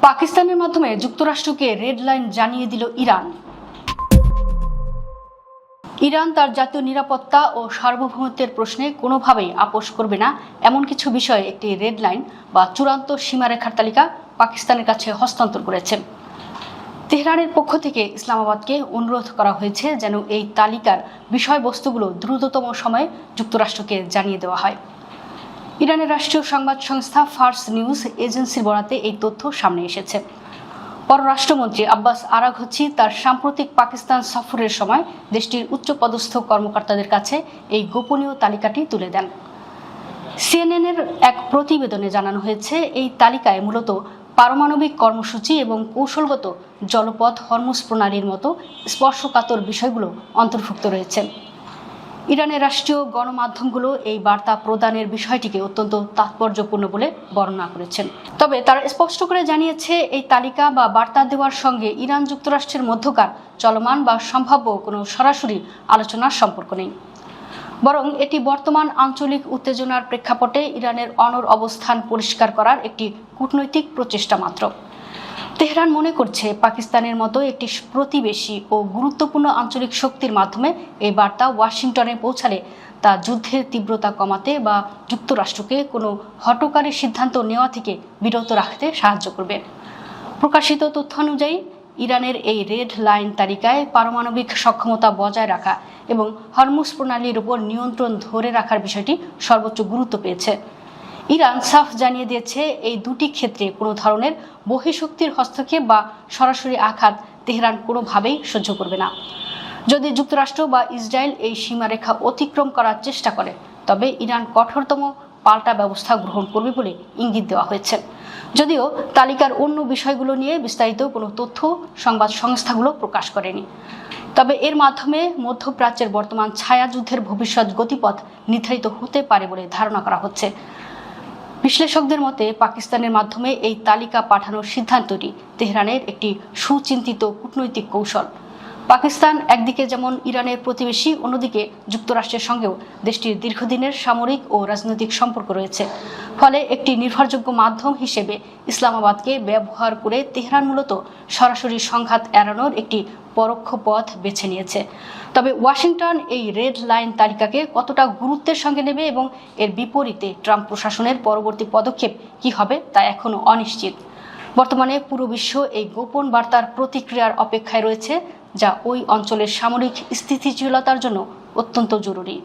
পাকিস্তানের মাধ্যমে যুক্তরাষ্ট্রকে রেড লাইন জানিয়ে দিল ইরান। ইরান তার জাতীয় নিরাপত্তা ও সার্বভৌমত্বের প্রশ্নে কোনোভাবেই আপোষ করবে না, এমন কিছু বিষয়ে একটি রেড লাইন বা চূড়ান্ত সীমারেখার তালিকা পাকিস্তানের কাছে হস্তান্তর করেছে। তেহরানের পক্ষ থেকে ইসলামাবাদকে অনুরোধ করা হয়েছে যেন এই তালিকার বিষয়বস্তুগুলো দ্রুততম সময়ে যুক্তরাষ্ট্রকে জানিয়ে দেওয়া হয়। ইরানের রাষ্ট্রীয় সংবাদ সংস্থা ফার্স নিউজ এজেন্সির বরাতে এই তথ্য সামনে এসেছে। পররাষ্ট্রমন্ত্রী আব্বাস আরাঘচি তার সাম্প্রতিক পাকিস্তান সফরের সময় দেশটির উচ্চপদস্থ কর্মকর্তাদের কাছে এই গোপনীয় তালিকাটি তুলে দেন। সিএনএনের এক প্রতিবেদনে জানানো হয়েছে, এই তালিকায় মূলত পারমাণবিক কর্মসূচি এবং কৌশলগত জলপথ হরমুজ প্রণালীর মতো স্পর্শকাতর বিষয়গুলো অন্তর্ভুক্ত রয়েছে। ইরানের রাষ্ট্রীয় গণমাধ্যমগুলো এই বার্তা প্রদানের বিষয়টিকে অত্যন্ত তাৎপর্যপূর্ণ বলে বর্ণনা করেছেন। তবে তারা স্পষ্ট করে জানিয়েছে, এই তালিকা বা বার্তা দেওয়ার সঙ্গে ইরান যুক্তরাষ্ট্রের মধ্যকার চলমান বা সম্ভাব্য কোনো সরাসরি আলোচনার সম্পর্ক নেই, বরং এটি বর্তমান আঞ্চলিক উত্তেজনার প্রেক্ষাপটে ইরানের অনড় অবস্থান পরিষ্কার করার একটি কূটনৈতিক প্রচেষ্টা মাত্র। তেহরান মনে করছে, পাকিস্তানের মতো একটি প্রতিবেশী ও গুরুত্বপূর্ণ আঞ্চলিক শক্তির মাধ্যমে এই বার্তা ওয়াশিংটনে পৌঁছালে তা যুদ্ধের তীব্রতা কমাতে বা যুক্তরাষ্ট্রকে কোনো হঠকারী সিদ্ধান্ত নেওয়া থেকে বিরত রাখতে সাহায্য করবে। প্রকাশিত তথ্য অনুযায়ী ইরানের এই রেড লাইন তালিকায় পারমাণবিক সক্ষমতা বজায় রাখা এবং হরমুজ প্রণালীর উপর নিয়ন্ত্রণ ধরে রাখার বিষয়টি সর্বোচ্চ গুরুত্ব পেয়েছে। ইরান সাফ জানিয়ে দিয়েছে, এই দুটি ক্ষেত্রে কোনো ধরনের বহিঃশক্তির হস্তক্ষেপ বা সরাসরি আঘাত তেহরান কোনোভাবেই সহ্য করবে না। যদি যুক্তরাষ্ট্র বা ইসরায়েল এই সীমারেখা অতিক্রম করার চেষ্টা করে, তবে ইরান কঠোরতম পাল্টা ব্যবস্থা গ্রহণ করবে বলে ইঙ্গিত দেওয়া হয়েছে। যদিও তালিকার অন্য বিষয়গুলো নিয়ে বিস্তারিত কোনো তথ্য সংবাদ সংস্থাগুলো প্রকাশ করেনি। তবে এর মাধ্যমে মধ্যপ্রাচ্যের বর্তমান ছায়াযুদ্ধের ভবিষ্যৎ গতিপথ নির্ধারিত হতে পারে বলে ধারণা করা হচ্ছে। বিশ্লেষকদের মতে, পাকিস্তানের মাধ্যমে এই তালিকা পাঠানোর সিদ্ধান্তটি তেহরানের একটি সুচিন্তিত কূটনৈতিক কৌশল। পাকিস্তান একদিকে যেমন ইরানের প্রতিবেশী, অন্যদিকে যুক্তরাষ্ট্রের সঙ্গেও দেশটির দীর্ঘদিনের সামরিক ও রাজনৈতিক সম্পর্ক রয়েছে। ফলে একটি নির্ভরযোগ্য মাধ্যম হিসেবে ইসলামাবাদকে ব্যবহার করে তেহরান মূলত সরাসরি সংঘাত এড়ানোর একটি পরোক্ষ পথ বেছে নিয়েছে। তবে ওয়াশিংটন এই রেড লাইন তালিকাকে কতটা গুরুত্বের সঙ্গে নেবে এবং এর বিপরীতে ট্রাম্প প্রশাসনের পরবর্তী পদক্ষেপ কি হবে তা এখনও অনিশ্চিত। বর্তমানে পুরো বিশ্ব এই গোপন বার্তার প্রতিক্রিয়ার অপেক্ষায় রয়েছে, যা ওই অঞ্চলের সামরিক স্থিতিশীলতার জন্য অত্যন্ত জরুরি।